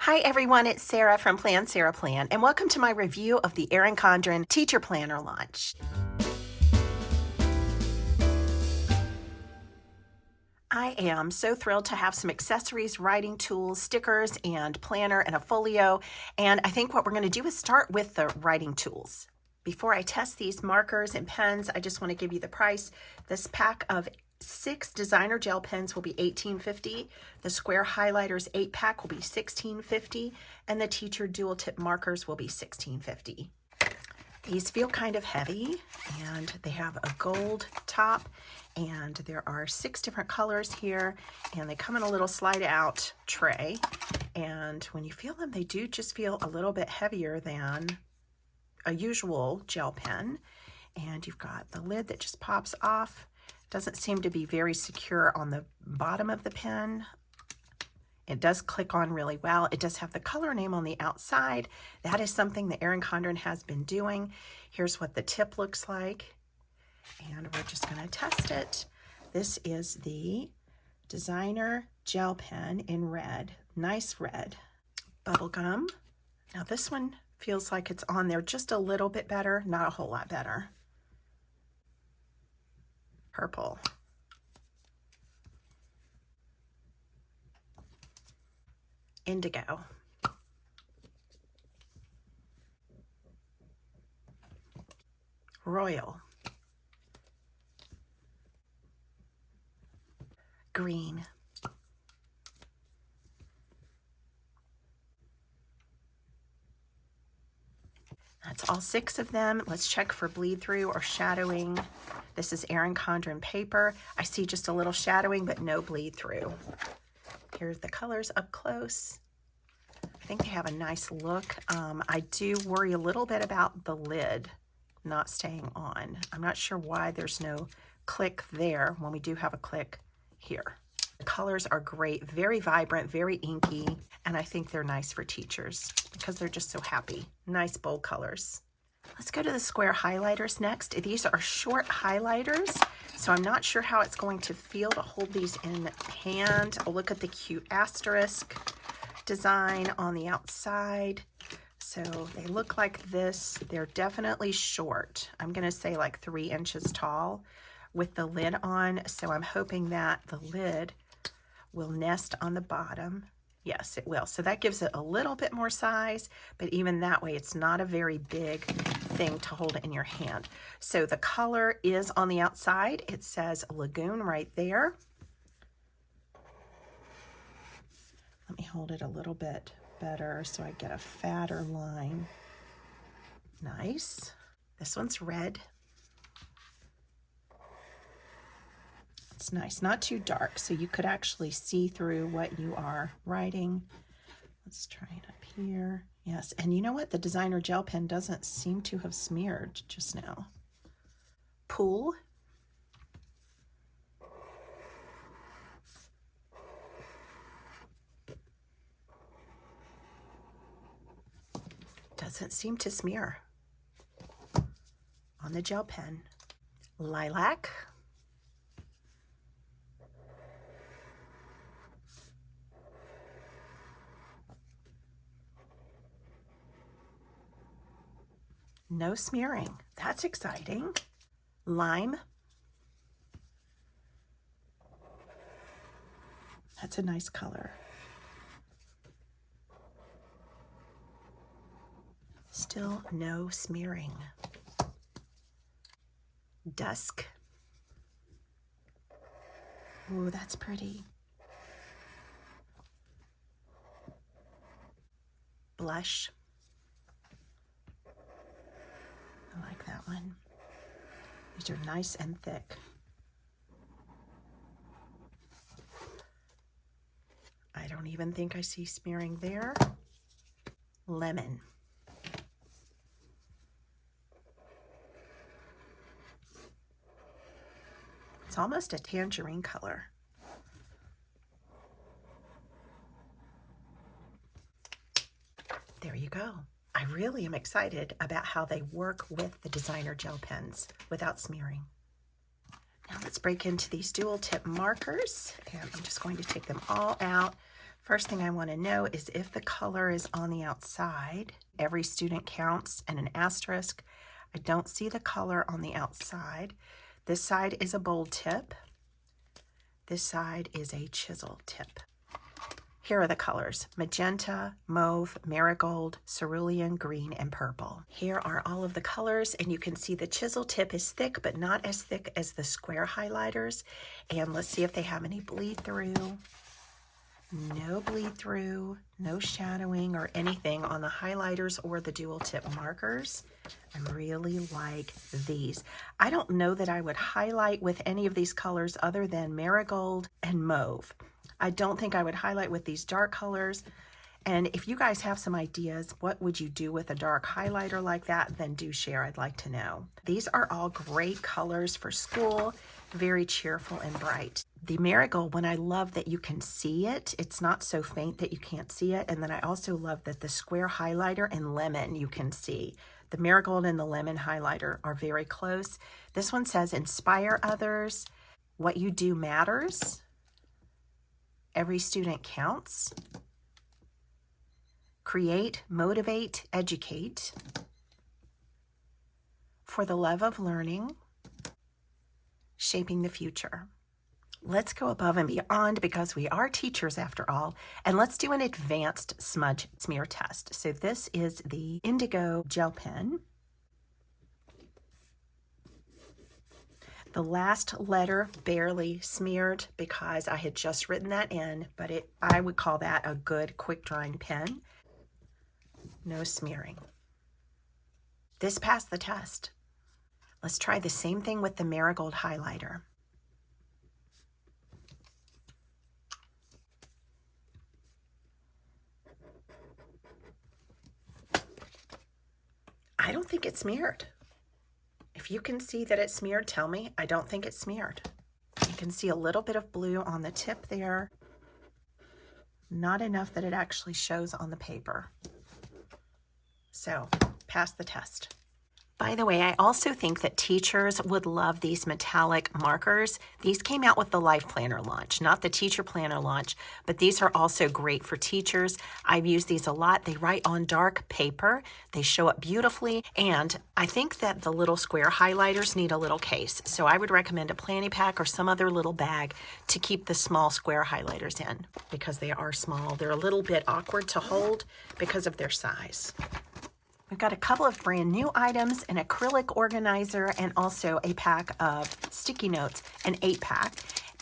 Hi everyone, it's Sarah from Plan Sarah Plan, and welcome to my review of the Erin Condren Teacher Planner launch. I am so thrilled to have some accessories, writing tools, stickers, and planner, and a folio, and I think what we're going to do is start with the writing tools. Before I test these markers and pens, I just want to give you the price. This pack of 6 designer gel pens will be $18.50. The square highlighters 8-pack will be $16.50, and the teacher dual tip markers will be $16.50. These feel kind of heavy, and they have a gold top, and there are 6 different colors here, and they come in a little slide out tray, and when you feel them, they do just feel a little bit heavier than a usual gel pen. And you've got the lid that just pops off. Doesn't seem to be very secure on the bottom of the pen. It does click on really well. It does have the color name on the outside. That is something that Erin Condren has been doing. Here's what the tip looks like, and we're just going to test it. This is the designer gel pen in red. Nice red. Bubblegum. Now this one feels like it's on there just a little bit better, not a whole lot better. Purple. Indigo. Royal. Green. That's all 6 of them. Let's check for bleed through or shadowing. This is Erin Condren paper. I see just a little shadowing, but no bleed through. Here's the colors up close. I think they have a nice look. I do worry a little bit about the lid not staying on. I'm not sure why there's no click there when we do have a click here. The colors are great, very vibrant, very inky, and I think they're nice for teachers because they're just so happy. Nice bold colors. Let's go to the square highlighters next. These are short highlighters, so I'm not sure how it's going to feel to hold these in hand. Oh, look at the cute asterisk design on the outside. So they look like this. They're definitely short. I'm going to say like 3 inches tall with the lid on, so I'm hoping that the lid will nest on the bottom. Yes, it will. So that gives it a little bit more size, but even that way, it's not a very big thing to hold in your hand. So the color is on the outside. It says Lagoon right there. Let me hold it a little bit better so I get a fatter line. Nice. This one's red. It's nice, not too dark, so you could actually see through what you are writing. Let's try it up here. Yes, and you know what? The designer gel pen doesn't seem to have smeared just now. Pool. Doesn't seem to smear on the gel pen. Lilac. No smearing. That's exciting. Lime. That's a nice color. Still no smearing. Dusk. Ooh, that's pretty. Blush. I like that one. These are nice and thick. I don't even think I see smearing there. Lemon. It's almost a tangerine color. There you go. I really am excited about how they work with the designer gel pens without smearing. Now let's break into these dual tip markers, and I'm just going to take them all out First thing I want to know is if the color is on the outside. Every student counts and an asterisk. I don't see the color on the outside. This side is a bold tip. This side is a chisel tip. Here are the colors: magenta, mauve, marigold, cerulean, green, and purple. Here are all of the colors, and you can see the chisel tip is thick, but not as thick as the square highlighters. And let's see if they have any bleed through. No bleed through, no shadowing or anything on the highlighters or the dual tip markers. I really like these. I don't know that I would highlight with any of these colors other than marigold and mauve. I don't think I would highlight with these dark colors. And if you guys have some ideas, what would you do with a dark highlighter like that, then do share. I'd like to know. These are all great colors for school, very cheerful and bright. The marigold one, I love that you can see it. It's not so faint that you can't see it. And then I also love that the square highlighter and lemon you can see. The marigold and the lemon highlighter are very close. This one says inspire others. What you do matters. Every student counts. Create, motivate, educate. For the love of learning. Shaping the future. Let's go above and beyond because we are teachers after all, and let's do an advanced smudge smear test. So this is the Indigo gel pen. The last letter barely smeared because I had just written that in, but I would call that a good quick drying pen. No smearing. This passed the test. Let's try the same thing with the marigold highlighter. I don't think it's smeared. If you can see that it's smeared, tell me. I don't think it's smeared. You can see a little bit of blue on the tip there. Not enough that it actually shows on the paper. So, pass the test. By the way, I also think that teachers would love these metallic markers. These came out with the Life Planner launch, not the Teacher Planner launch, but these are also great for teachers. I've used these a lot. They write on dark paper. They show up beautifully, and I think that the little square highlighters need a little case. So I would recommend a planny pack or some other little bag to keep the small square highlighters in because they are small. They're a little bit awkward to hold because of their size. We've got a couple of brand new items, an acrylic organizer, and also a pack of sticky notes, an 8-pack.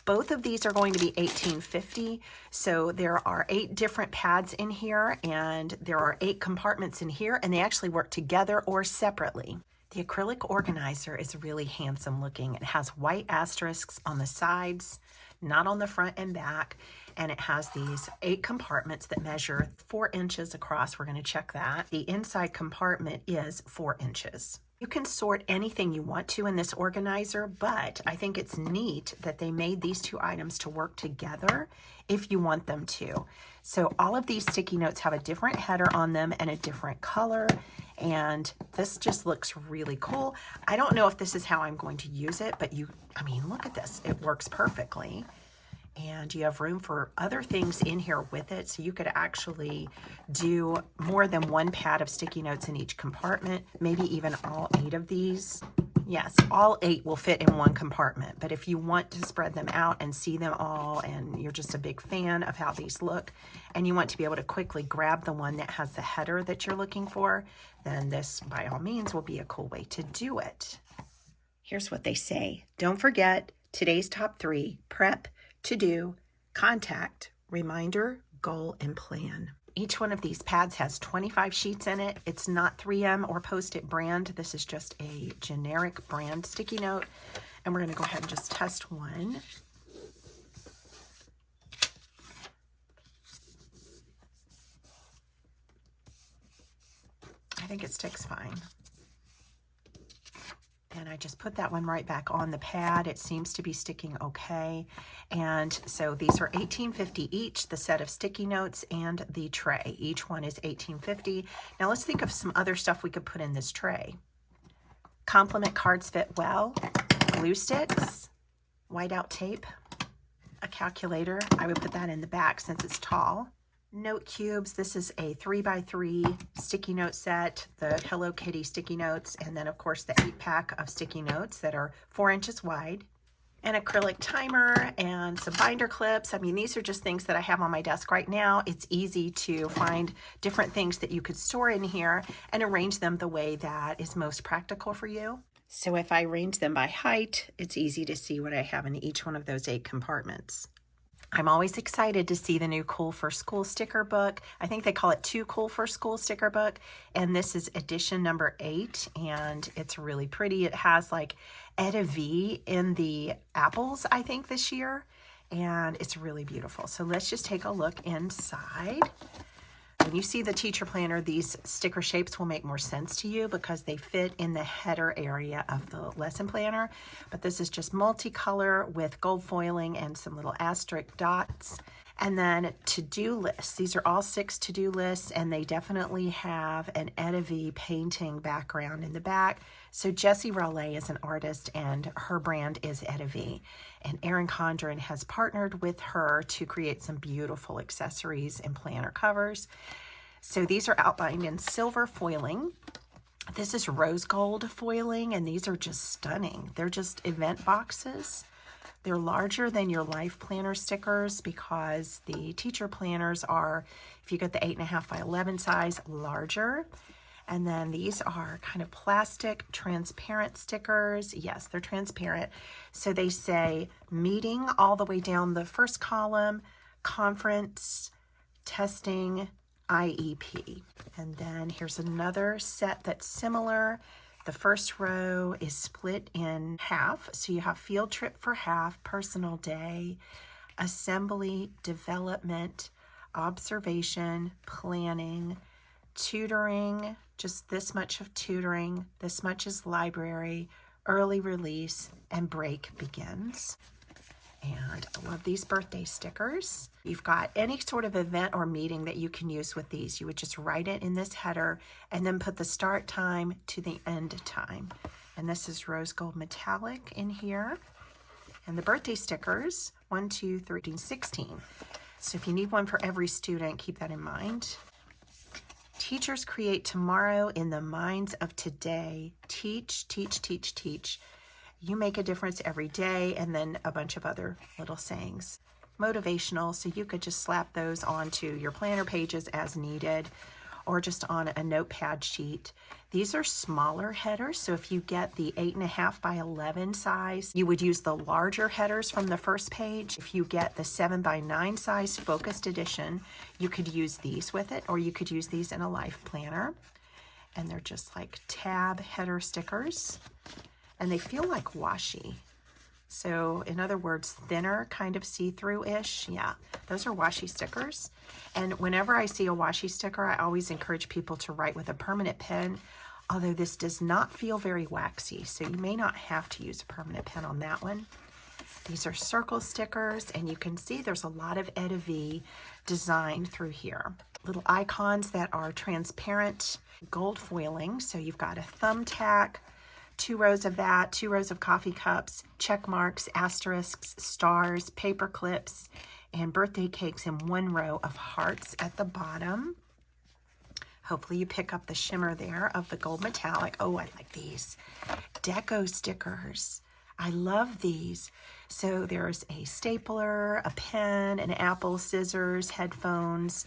Both of these are going to be $18.50. So there are 8 different pads in here, and there are 8 compartments in here, and they actually work together or separately. The acrylic organizer is really handsome looking. It has white asterisks on the sides, not on the front and back. And it has these 8 compartments that measure 4 inches across. We're going to check that. The inside compartment is 4 inches. You can sort anything you want to in this organizer, but I think it's neat that they made these 2 items to work together if you want them to. So all of these sticky notes have a different header on them and a different color, and this just looks really cool. I don't know if this is how I'm going to use it, but I mean, look at this. It works perfectly. And you have room for other things in here with it. So you could actually do more than 1 pad of sticky notes in each compartment, maybe even all 8 of these. Yes, all 8 will fit in 1 compartment. But if you want to spread them out and see them all, and you're just a big fan of how these look, and you want to be able to quickly grab the one that has the header that you're looking for, then this, by all means, will be a cool way to do it. Here's what they say. Don't forget today's top 3: prep, to-do, contact, reminder, goal, and plan. Each one of these pads has 25 sheets in it. It's not 3M or Post-it brand. This is just a generic brand sticky note. And we're going to go ahead and just test one. I think it sticks fine. And I just put that one right back on the pad. It seems to be sticking okay. And so these are $18.50 each, the set of sticky notes and the tray. Each one is $18.50. Now let's think of some other stuff we could put in this tray. Compliment cards fit well, glue sticks, whiteout tape, a calculator. I would put that in the back since it's tall. Note cubes. This is a 3x3 sticky note set, the Hello Kitty sticky notes, and then of course the 8-pack of sticky notes that are 4 inches wide. An acrylic timer and some binder clips. I mean, these are just things that I have on my desk right now. It's easy to find different things that you could store in here and arrange them the way that is most practical for you. So if I arrange them by height, it's easy to see what I have in each one of those 8 compartments. I'm always excited to see the new Cool for School sticker book. I think they call it Too Cool for School sticker book. And this is edition number 8, and it's really pretty. It has like Etta V in the apples, I think, this year. And it's really beautiful. So let's just take a look inside. When you see the teacher planner, these sticker shapes will make more sense to you because they fit in the header area of the lesson planner. But this is just multicolor with gold foiling and some little asterisk dots. And then to-do lists. These are all 6 to-do lists, and they definitely have an Etta V painting background in the back. So Jessie Raleigh is an artist, and her brand is Etta V. And Erin Condren has partnered with her to create some beautiful accessories and planner covers. So these are outlined in silver foiling. This is rose gold foiling, and these are just stunning. They're just event boxes. They're larger than your life planner stickers because the teacher planners are, if you get the 8.5 by 11 size, larger. And then these are kind of plastic transparent stickers. Yes, they're transparent. So they say meeting all the way down the first column, conference, testing, IEP. And then here's another set that's similar. The first row is split in half. So you have field trip for half, personal day, assembly, development, observation, planning, tutoring, just this much of tutoring, this much is library, early release, and break begins. And I love these birthday stickers. You've got any sort of event or meeting that you can use with these. You would just write it in this header and then put the start time to the end time. And this is rose gold metallic in here. And the birthday stickers, 1, 2, 3, 16. So if you need one for every student, keep that in mind. Teachers create tomorrow in the minds of today. Teach, teach, teach, teach. You make a difference every day, and then a bunch of other little sayings. Motivational, so you could just slap those onto your planner pages as needed, or just on a notepad sheet. These are smaller headers, so if you get the 8.5 by 11 size, you would use the larger headers from the first page. If you get the 7 by 9 size focused edition, you could use these with it, or you could use these in a life planner. And they're just like tab header stickers. And they feel like washi. So in other words, thinner, kind of see-through-ish. Yeah, those are washi stickers. And whenever I see a washi sticker, I always encourage people to write with a permanent pen, although this does not feel very waxy, so you may not have to use a permanent pen on that one. These are circle stickers, and you can see there's a lot of Etta V designed through here. Little icons that are transparent gold foiling. So you've got a thumbtack, 2 rows of that, 2 rows of coffee cups, check marks, asterisks, stars, paper clips, and birthday cakes in 1 row of hearts at the bottom. Hopefully you pick up the shimmer there of the gold metallic. Oh, I like these. Deco stickers. I love these. So there's a stapler, a pen, an apple, scissors, headphones,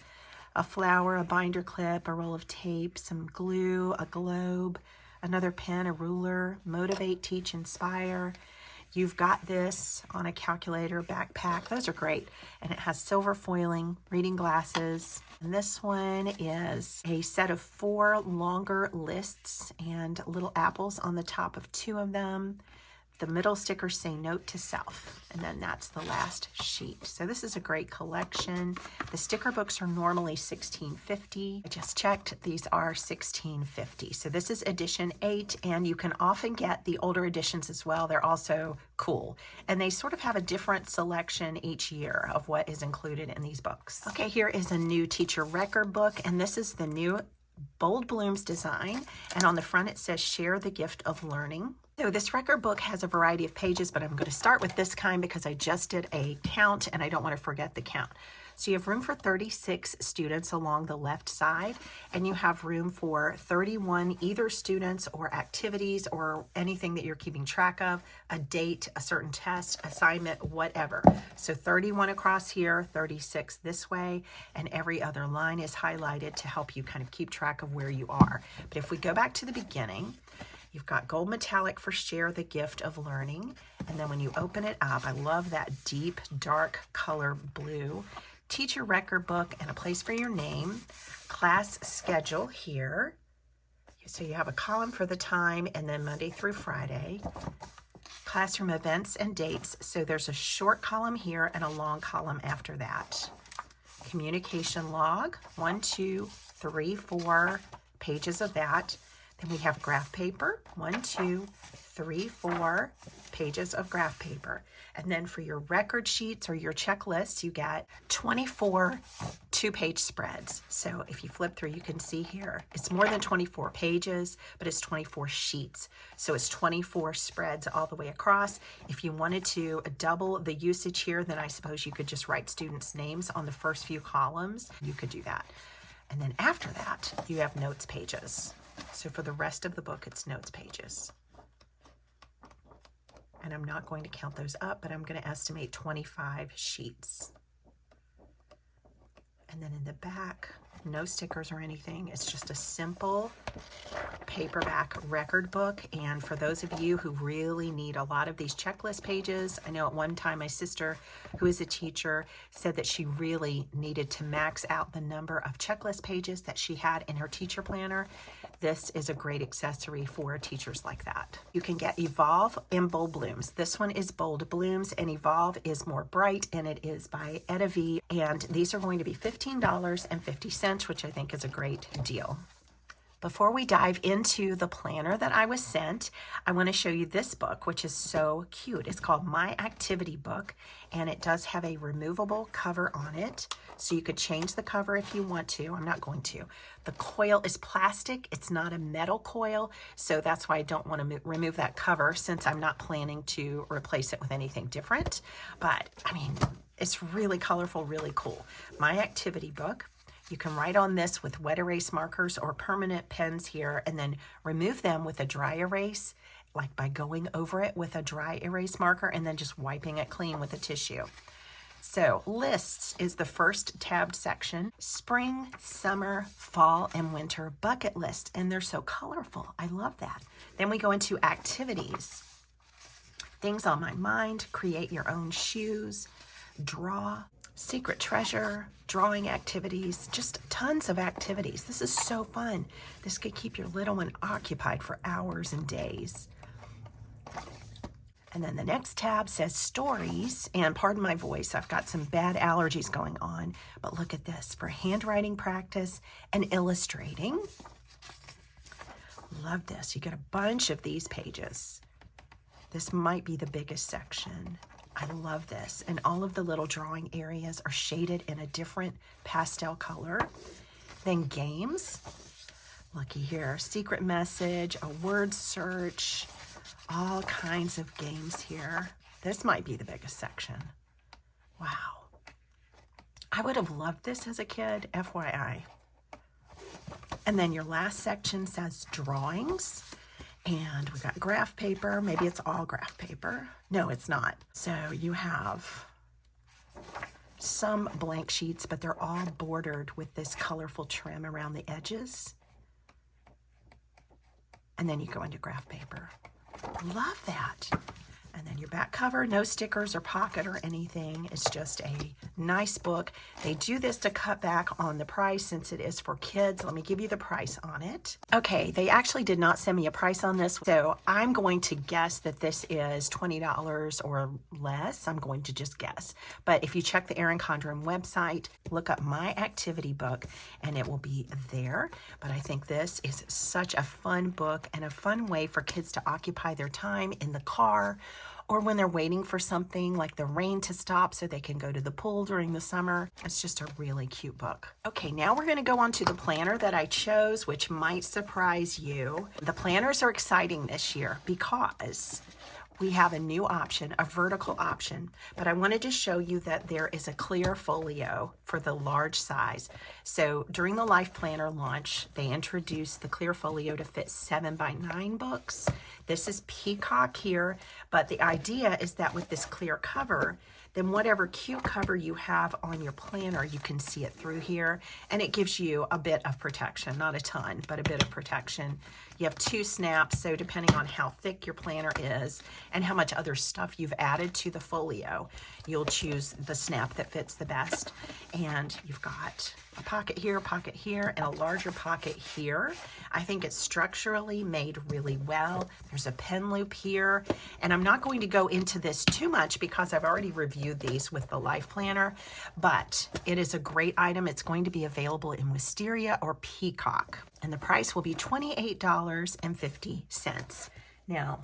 a flower, a binder clip, a roll of tape, some glue, a globe, another pen, a ruler, motivate, teach, inspire. You've got this on a calculator, backpack. Those are great. And it has silver foiling, reading glasses. And this one is a set of 4 longer lists and little apples on the top of 2 of them. The middle stickers say note to self, and then that's the last sheet. So this is a great collection. The sticker books are normally $16.50. I just checked, these are $16.50. So this is edition 8, and you can often get the older editions as well. They're also cool, and they sort of have a different selection each year of what is included in these books. Okay, here is a new teacher record book, and this is the new Bold Blooms design, and on the front it says share the gift of learning. So this record book has a variety of pages, but I'm going to start with this kind because I just did a count and I don't want to forget the count. So you have room for 36 students along the left side, and you have room for 31 either students or activities or anything that you're keeping track of, a date, a certain test, assignment, whatever. So 31 across here, 36 this way, and every other line is highlighted to help you kind of keep track of where you are. But if we go back to the beginning, you've got gold metallic for share the gift of learning. And then when you open it up, I love that deep, dark color blue. Teacher record book and a place for your name. Class schedule here. So you have a column for the time and then Monday through Friday. Classroom events and dates. So there's a short column here and a long column after that. Communication log, 1, 2, 3, 4 pages of that. Then we have graph paper, 1, 2, 3, 4 pages of graph paper. And then for your record sheets or your checklists, you get 24 two-page spreads. So if you flip through, you can see here, it's more than 24 pages, but it's 24 sheets. So it's 24 spreads all the way across. If you wanted to double the usage here, then I suppose you could just write students' names on the first few columns. You could do that. And then after that, you have notes pages. So for the rest of the book, it's notes pages. And I'm not going to count those up, but I'm going to estimate 25 sheets. And then in the back, no stickers or anything. It's just a simple paperback record book. And for those of you who really need a lot of these checklist pages, I know at one time my sister, who is a teacher, said that she really needed to max out the number of checklist pages that she had in her teacher planner. This is a great accessory for teachers like that. You can get Evolve and Bold Blooms. This one is Bold Blooms and Evolve is more bright, and it is by Etta V. And these are going to be $15.50, which I think is a great deal. Before we dive into the planner that I was sent, I want to show you this book, which is so cute. It's called My Activity Book, and it does have a removable cover on it. So you could change the cover if you want to. I'm not going to. The coil is plastic. It's not a metal coil, so that's why I don't want to remove that cover since I'm not planning to replace it with anything different. But, I mean, it's really colorful, really cool. My Activity Book. You can write on this with wet erase markers or permanent pens here and then remove them with a dry erase, like by going over it with a dry erase marker and then just wiping it clean with a tissue. So lists is the first tabbed section. Spring, summer, fall, and winter bucket list. And they're so colorful. I love that. Then we go into activities. Things on my mind, create your own shoes, draw, secret treasure, drawing activities, just tons of activities. This is so fun. This could keep your little one occupied for hours and days. And then the next tab says stories, and pardon my voice, I've got some bad allergies going on, but look at this, for handwriting practice and illustrating. Love this. You get a bunch of these pages. This might be the biggest section. I love this. And all of the little drawing areas are shaded in a different pastel color. Then games. Looky here. Secret message, a word search, all kinds of games here. This might be the biggest section. Wow. I would have loved this as a kid, FYI. And then your last section says drawings. And we got graph paper. Maybe it's all graph paper. No, it's not. So you have some blank sheets, but they're all bordered with this colorful trim around the edges. And then you go into graph paper. Love that. And then your back cover, no stickers or pocket or anything. It's just a nice book. They do this to cut back on the price since it is for kids. Let me give you the price on it. Okay, they actually did not send me a price on this, so I'm going to guess that this is $20 or less. I'm going to just guess. But if you check the Erin Condren website, look up My Activity Book, and it will be there. But I think this is such a fun book and a fun way for kids to occupy their time in the car or when they're waiting for something like the rain to stop so they can go to the pool during the summer. It's just a really cute book. Okay, now we're going to go on to the planner that I chose, which might surprise you. The planners are exciting this year because we have a new option, a vertical option, but I wanted to show you that there is a clear folio for the large size. So during the Life Planner launch, they introduced the clear folio to fit 7x9 books. This is peacock here, but the idea is that with this clear cover, then whatever cute cover you have on your planner, you can see it through here, and it gives you a bit of protection, not a ton, but a bit of protection. You have 2 snaps, so depending on how thick your planner is and how much other stuff you've added to the folio, you'll choose the snap that fits the best. And you've got a pocket here, and a larger pocket here. I think it's structurally made really well. There's a pen loop here, and I'm not going to go into this too much because I've already reviewed these with the Life Planner, but it is a great item. It's going to be available in wisteria or peacock, and the price will be $28.50. Now,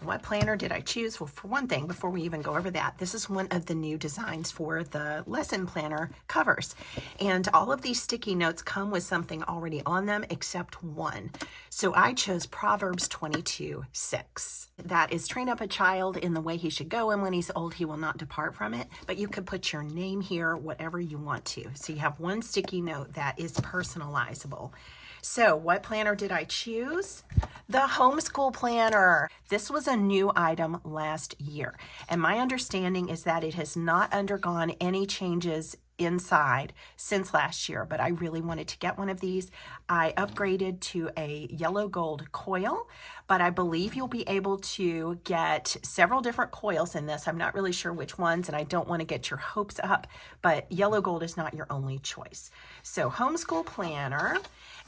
what planner did I choose? Well, for one thing, before we even go over that, this is one of the new designs for the lesson planner covers. And all of these sticky notes come with something already on them except one. So I chose Proverbs 22:6. That is, train up a child in the way he should go, and when he's old, he will not depart from it. But you could put your name here, whatever you want to. So you have one sticky note that is personalizable. So what planner did I choose? The Homeschool Planner. This was a new item last year, and my understanding is that it has not undergone any changes inside since last year, but I really wanted to get one of these. I upgraded to a yellow gold coil, but I believe you'll be able to get several different coils in this. I'm not really sure which ones, and I don't want to get your hopes up, but yellow gold is not your only choice. So Homeschool Planner.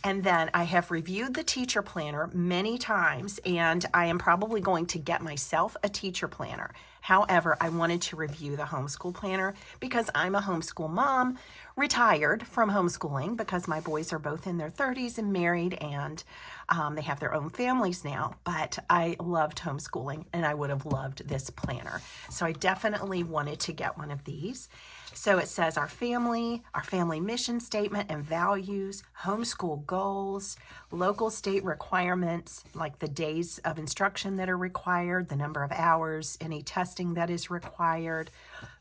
And then I have reviewed the teacher planner many times, and I am probably going to get myself a teacher planner. However, I wanted to review the homeschool planner because I'm a homeschool mom, retired from homeschooling because my boys are both in their 30s and married, and they have their own families now. But I loved homeschooling, and I would have loved this planner. So I definitely wanted to get one of these. So it says our family mission statement and values, homeschool goals, local state requirements, like the days of instruction that are required, the number of hours, any testing that is required,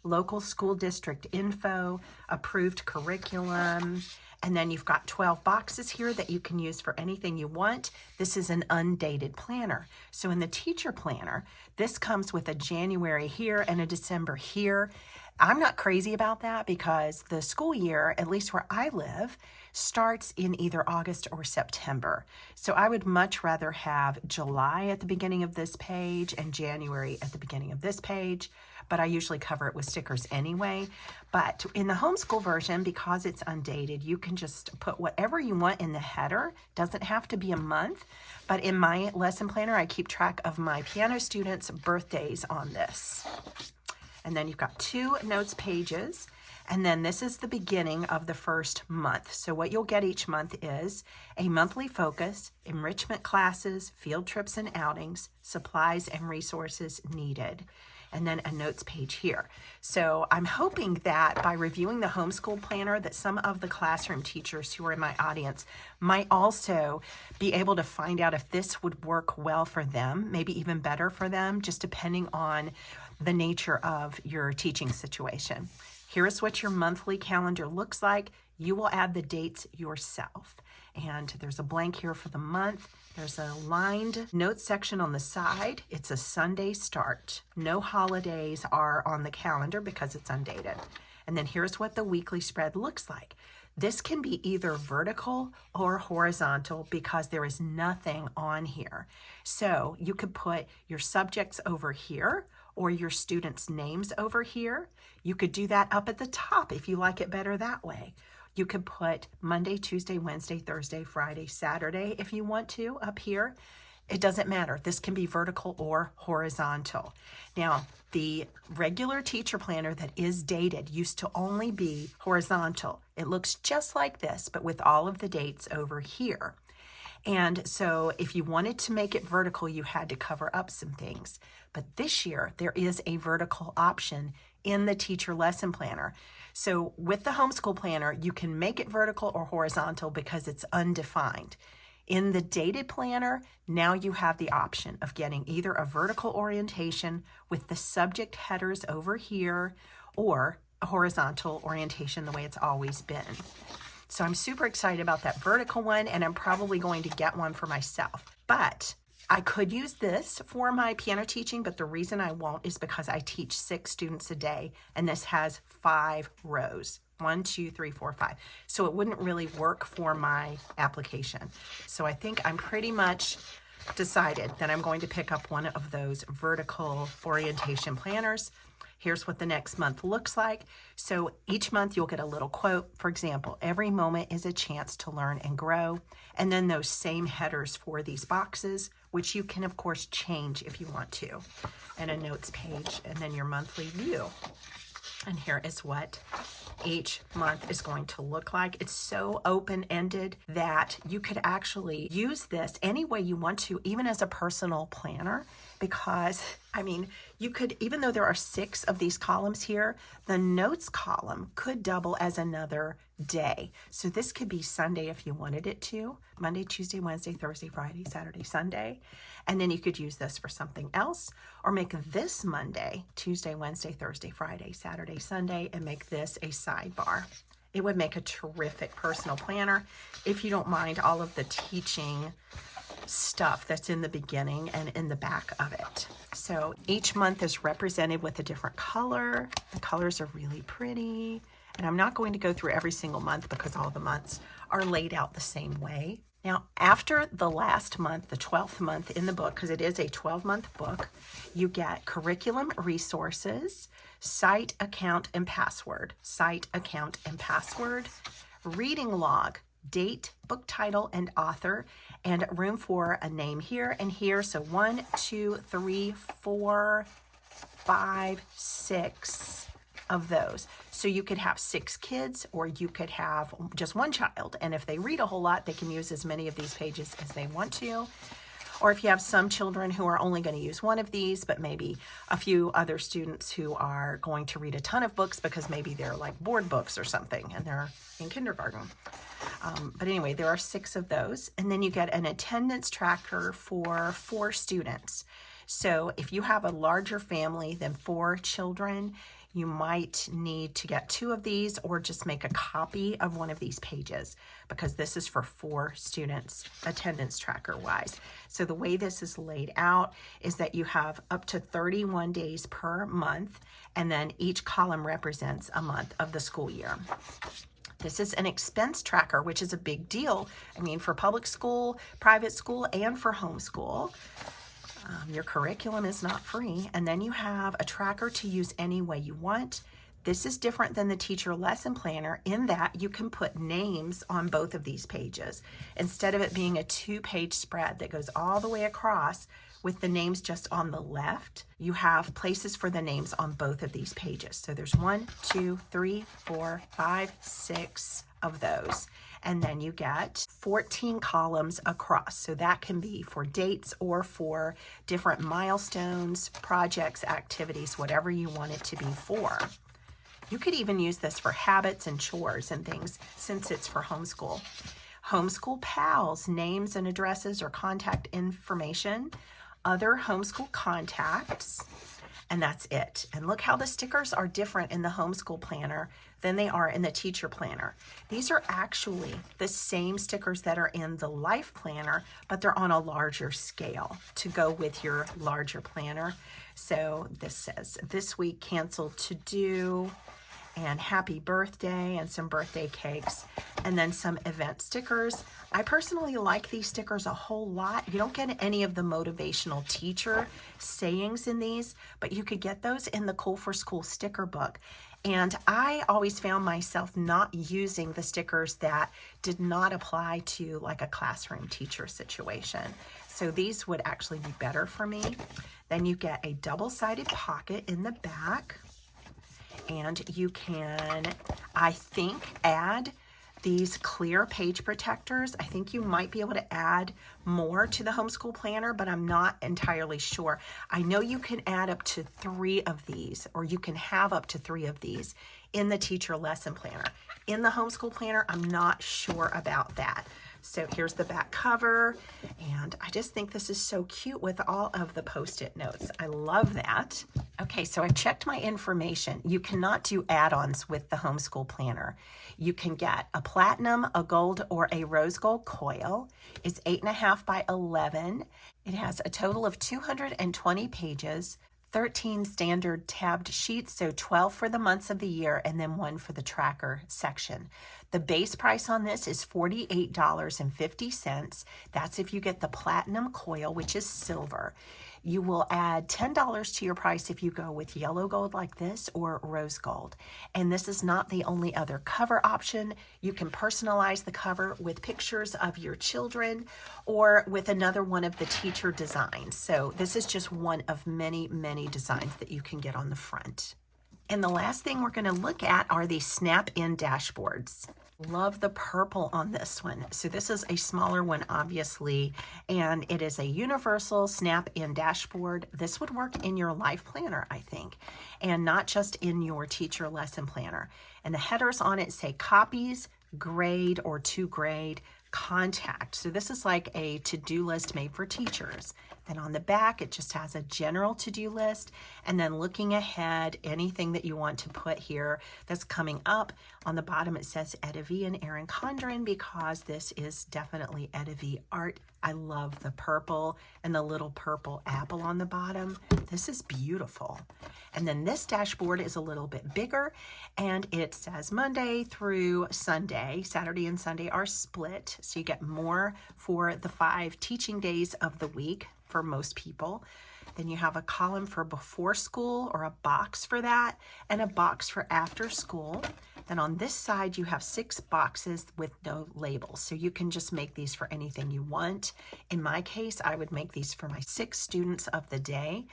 local school district info, approved curriculum, and then you've got 12 boxes here that you can use for anything you want. This is an undated planner. So in the teacher planner, this comes with a January here and a December here. I'm not crazy about that because the school year, at least where I live, starts in either August or September. So I would much rather have July at the beginning of this page and January at the beginning of this page, but I usually cover it with stickers anyway. But in the homeschool version, because it's undated, you can just put whatever you want in the header. Doesn't have to be a month, but in my lesson planner, I keep track of my piano students' birthdays on this. And then you've got 2 notes pages, and then this is the beginning of the first month. So what you'll get each month is a monthly focus, enrichment classes, field trips and outings, supplies and resources needed, and then a notes page here. So I'm hoping that by reviewing the homeschool planner that some of the classroom teachers who are in my audience might also be able to find out if this would work well for them, maybe even better for them, just depending on the nature of your teaching situation. Here's what your monthly calendar looks like. You will add the dates yourself. And there's a blank here for the month. There's a lined notes section on the side. It's a Sunday start. No holidays are on the calendar because it's undated. And then here's what the weekly spread looks like. This can be either vertical or horizontal because there is nothing on here. So you could put your subjects over here or your students' names over here. You could do that up at the top if you like it better that way. You could put Monday, Tuesday, Wednesday, Thursday, Friday, Saturday if you want to up here. It doesn't matter. This can be vertical or horizontal. Now, the regular teacher planner that is dated used to only be horizontal. It looks just like this, but with all of the dates over here. And so if you wanted to make it vertical, you had to cover up some things. But this year, there is a vertical option in the teacher lesson planner. So with the homeschool planner, you can make it vertical or horizontal because it's undefined. In the dated planner, now you have the option of getting either a vertical orientation with the subject headers over here or a horizontal orientation the way it's always been. So I'm super excited about that vertical one, and I'm probably going to get one for myself. But I could use this for my piano teaching, but the reason I won't is because I teach 6 students a day, and this has 5 rows. 1, 2, 3, 4, 5. So it wouldn't really work for my application. So I think I'm pretty much decided that I'm going to pick up one of those vertical orientation planners. Here's what the next month looks like. So each month you'll get a little quote. For example, every moment is a chance to learn and grow. And then those same headers for these boxes, which you can of course change if you want to. And a notes page, and then your monthly view. And here is what each month is going to look like. It's so open-ended that you could actually use this any way you want to, even as a personal planner, because, I mean, you could, even though there are 6 of these columns here, the notes column could double as another day. So this could be Sunday if you wanted it to, Monday, Tuesday, Wednesday, Thursday, Friday, Saturday, Sunday. And then you could use this for something else, or make this Monday, Tuesday, Wednesday, Thursday, Friday, Saturday, Sunday, and make this a sidebar. It would make a terrific personal planner if you don't mind all of the teaching stuff that's in the beginning and in the back of it. So each month is represented with a different color. The colors are really pretty. And I'm not going to go through every single month because all the months are laid out the same way. Now, after the last month, the 12th month in the book, because it is a 12-month book, you get curriculum resources, site, account, and password. Site, account, and password. Reading log, date, book title, and author, and room for a name here and here. So 1, 2, 3, 4, 5, 6 of those. So you could have 6 kids, or you could have just 1 child. And if they read a whole lot, they can use as many of these pages as they want to. Or if you have some children who are only going to use one of these, but maybe a few other students who are going to read a ton of books because maybe they're like board books or something and they're in kindergarten. But anyway, there are 6 of those. And then you get an attendance tracker for 4 students. So if you have a larger family than 4 children, you might need to get 2 of these, or just make a copy of one of these pages, because this is for 4 students attendance tracker wise. So the way this is laid out is that you have up to 31 days per month, and then each column represents a month of the school year. This is an expense tracker, which is a big deal. I mean, for public school, private school, and for homeschool. Your curriculum is not free. And then you have a tracker to use any way you want. This is different than the teacher lesson planner in that you can put names on both of these pages. Instead of it being a 2-page spread that goes all the way across with the names just on the left, you have places for the names on both of these pages. So there's 1, 2, 3, 4, 5, 6 of those. And then you get 14 columns across. So that can be for dates or for different milestones, projects, activities, whatever you want it to be for. You could even use this for habits and chores and things, since it's for homeschool. Homeschool Pals, names and addresses or contact information, other homeschool contacts, and that's it. And look how the stickers are different in the homeschool planner than they are in the teacher planner. These are actually the same stickers that are in the life planner, but they're on a larger scale to go with your larger planner. So this says, this week canceled to do, and happy birthday, and some birthday cakes, and then some event stickers. I personally like these stickers a whole lot. You don't get any of the motivational teacher sayings in these, but you could get those in the Cool for School sticker book. And I always found myself not using the stickers that did not apply to like a classroom teacher situation. So these would actually be better for me. Then you get a double-sided pocket in the back. And you can, I think, add these clear page protectors. I think you might be able to add more to the homeschool planner, but I'm not entirely sure. I know you can add up to 3 of these, or you can have up to 3 of these in the teacher lesson planner. In the homeschool planner, I'm not sure about that. So here's the back cover, and I just think this is so cute with all of the Post-it notes. I love that. Okay, so I've checked my information. You cannot do add-ons with the homeschool planner. You can get a platinum, a gold, or a rose gold coil. It's 8.5 by 11. It has a total of 220 pages, 13 standard tabbed sheets, so 12 for the months of the year and then 1 for the tracker section. The base price on this is $48.50. That's if you get the platinum coil, which is silver. You will add $10 to your price if you go with yellow gold like this or rose gold. And this is not the only other cover option. You can personalize the cover with pictures of your children or with another one of the teacher designs. So this is just one of many, many designs that you can get on the front. And the last thing we're going to look at are these snap-in dashboards. Love the purple on this one. So this is a smaller one, obviously, and it is a universal snap-in dashboard. This would work in your life planner, I think, and not just in your teacher lesson planner. And the headers on it say copies, grade or to grade, contact. So this is like a to-do list made for teachers. Then on the back, it just has a general to-do list, and then looking ahead, anything that you want to put here that's coming up. On the bottom, it says Etta V and Erin Condren because this is definitely Etta V art. I love the purple and the little purple apple on the bottom. This is beautiful. And then this dashboard is a little bit bigger, and it says Monday through Sunday. Saturday and Sunday are split, so you get more for the 5 teaching days of the week for most people. Then you have a column for before school, or a box for that, and a box for after school. Then on this side, you have 6 boxes with no labels. So you can just make these for anything you want. In my case, I would make these for my 6 students of the day.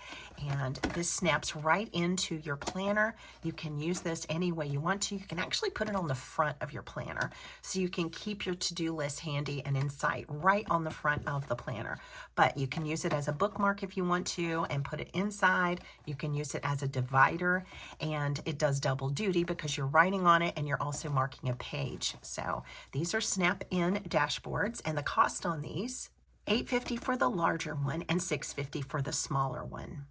And this snaps right into your planner. You can use this any way you want to. You can actually put it on the front of your planner, so you can keep your to-do list handy and in sight right on the front of the planner. But you can use it as a bookmark if you want to and put it inside. You can use it as a divider, and it does double duty because you're writing on it and you're also marking a page. So these are snap-in dashboards, and the cost on these, $8.50 for the larger one and $6.50 for the smaller one.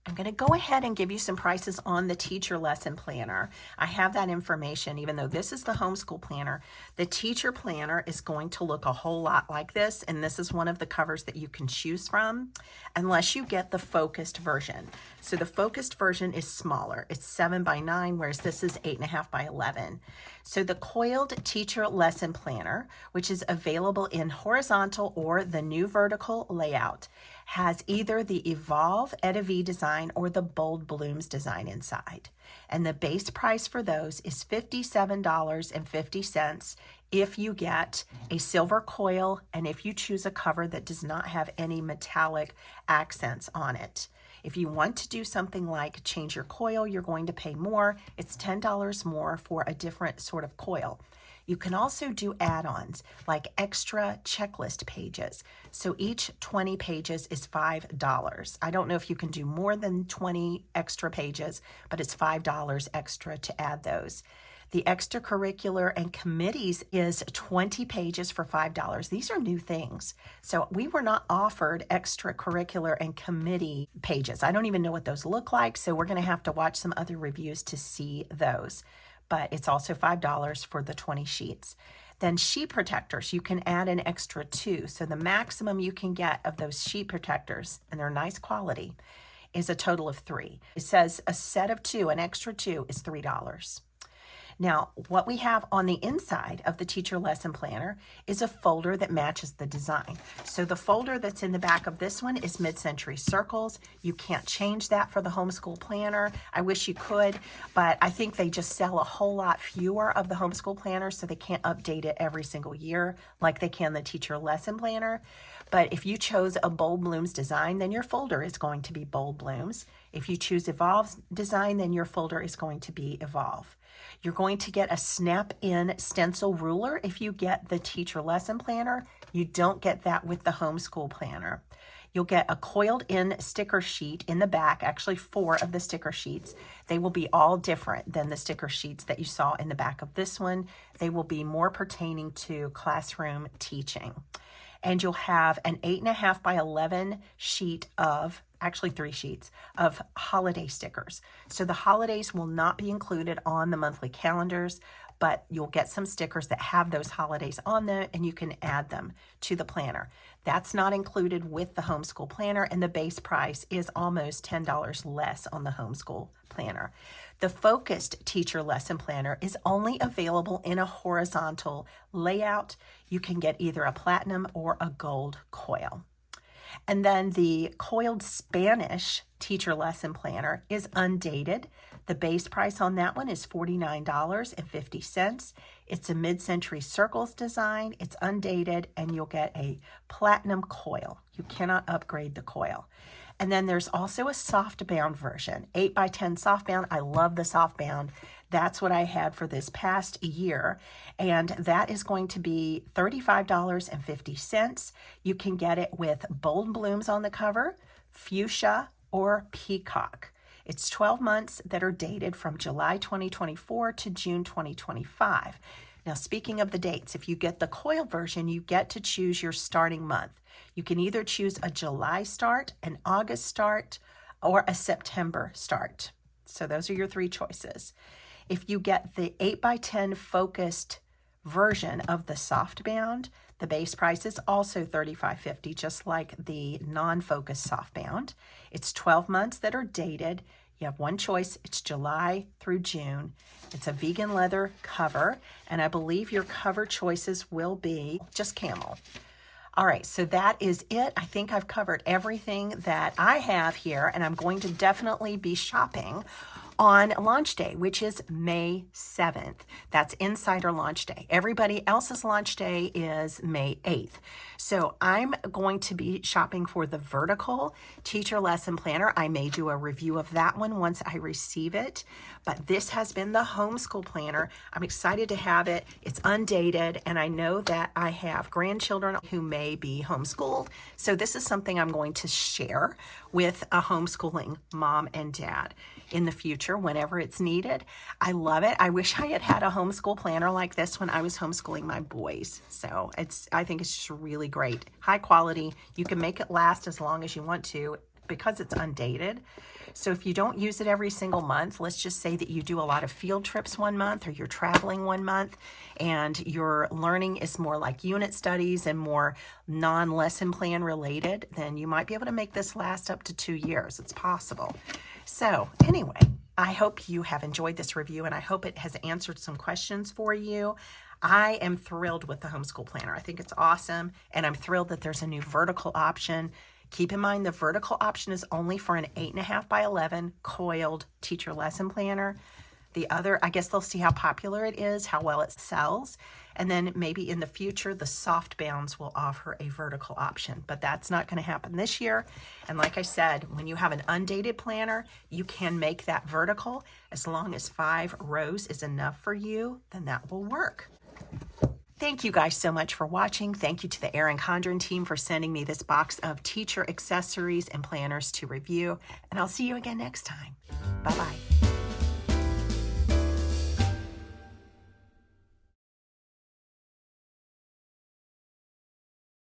I'm going to go ahead and give you some prices on the teacher lesson planner. I have that information. Even though this is the homeschool planner, the teacher planner is going to look a whole lot like this, and this is one of the covers that you can choose from unless you get the focused version. So the focused version is smaller. It's 7 by 9, whereas this is 8.5 by 11. So the coiled teacher lesson planner, which is available in horizontal or the new vertical layout, has either the Evolve Etta V design or the Bold Blooms design inside. And the base price for those is $57.50 if you get a silver coil and if you choose a cover that does not have any metallic accents on it. If you want to do something like change your coil, you're going to pay more. It's $10 more for a different sort of coil. You can also do add-ons like extra checklist pages. So each 20 pages is $5. I don't know if you can do more than 20 extra pages, but it's $5 extra to add those. The extracurricular and committees is 20 pages for $5. These are new things. So we were not offered extracurricular and committee pages. I don't even know what those look like, so we're going to have to watch some other reviews to see those. But it's also $5 for the 20 sheets. Then sheet protectors, you can add an extra 2. So the maximum you can get of those sheet protectors, and they're nice quality, is a total of 3. It says a set of 2, an extra 2 is $3. Now, what we have on the inside of the teacher lesson planner is a folder that matches the design. So the folder that's in the back of this one is mid-century circles. You can't change that for the homeschool planner. I wish you could, but I think they just sell a whole lot fewer of the homeschool planner, so they can't update it every single year like they can the teacher lesson planner. But if you chose a Bold Blooms design, then your folder is going to be Bold Blooms. If you choose Evolve design, then your folder is going to be Evolve. You're going to get a snap-in stencil ruler if you get the teacher lesson planner. You don't get that with the homeschool planner. You'll get a coiled in sticker sheet in the back, actually 4 of the sticker sheets. They will be all different than the sticker sheets that you saw in the back of this one. They will be more pertaining to classroom teaching. And you'll have an 8.5 by 11 sheet of, actually 3 sheets, of holiday stickers. So the holidays will not be included on the monthly calendars, but you'll get some stickers that have those holidays on them and you can add them to the planner. That's not included with the homeschool planner, and the base price is almost $10 less on the homeschool planner. The focused teacher lesson planner is only available in a horizontal layout. You can get either a platinum or a gold coil. And then the coiled Spanish teacher lesson planner is undated. The base price on that one is $49.50. It's a mid-century circles design. It's undated, and you'll get a platinum coil. You cannot upgrade the coil. And then there's also a soft-bound version, 8 by 10 soft-bound. I love the soft-bound. That's what I had for this past year, and that is going to be $35.50. You can get it with bold blooms on the cover, fuchsia, or peacock. It's 12 months that are dated from July 2024 to June 2025. Now, speaking of the dates, if you get the coil version, you get to choose your starting month. You can either choose a July start, an August start, or a September start. So those are your 3 choices. If you get the 8 by 10 focused version of the softbound, the base price is also $35.50, just like the non-focused softbound. It's 12 months that are dated. You have one choice. It's July through June. It's a vegan leather cover, and I believe your cover choices will be just camel. All right, so that is it. I think I've covered everything that I have here, and I'm going to definitely be shopping on launch day, which is May 7th. That's Insider launch day. Everybody else's launch day is May 8th. So I'm going to be shopping for the vertical teacher lesson planner. I may do a review of that one once I receive it, but this has been the homeschool planner. I'm excited to have it. It's undated, and I know that I have grandchildren who may be homeschooled. So this is something I'm going to share with a homeschooling mom and dad in the future whenever it's needed. I love it. I wish I had had a homeschool planner like this when I was homeschooling my boys. So I think it's just really great. High quality. You can make it last as long as you want to because it's undated. So if you don't use it every single month, let's just say that you do a lot of field trips one month or you're traveling one month and your learning is more like unit studies and more non-lesson plan related, then you might be able to make this last up to 2 years. It's possible. So anyway, I hope you have enjoyed this review, and I hope it has answered some questions for you. I am thrilled with the homeschool planner. I think it's awesome, and I'm thrilled that there's a new vertical option. Keep in mind the vertical option is only for an 8.5 by 11 coiled teacher lesson planner. The other, I guess they'll see how popular it is, how well it sells, and then maybe in the future the soft bounds will offer a vertical option, but that's not going to happen this year. And like I said, when you have an undated planner, you can make that vertical. As long as 5 rows is enough for you, then that will work. Thank you guys so much for watching. Thank you to the Erin Condren team for sending me this box of teacher accessories and planners to review, and I'll see you again next time. Bye-bye.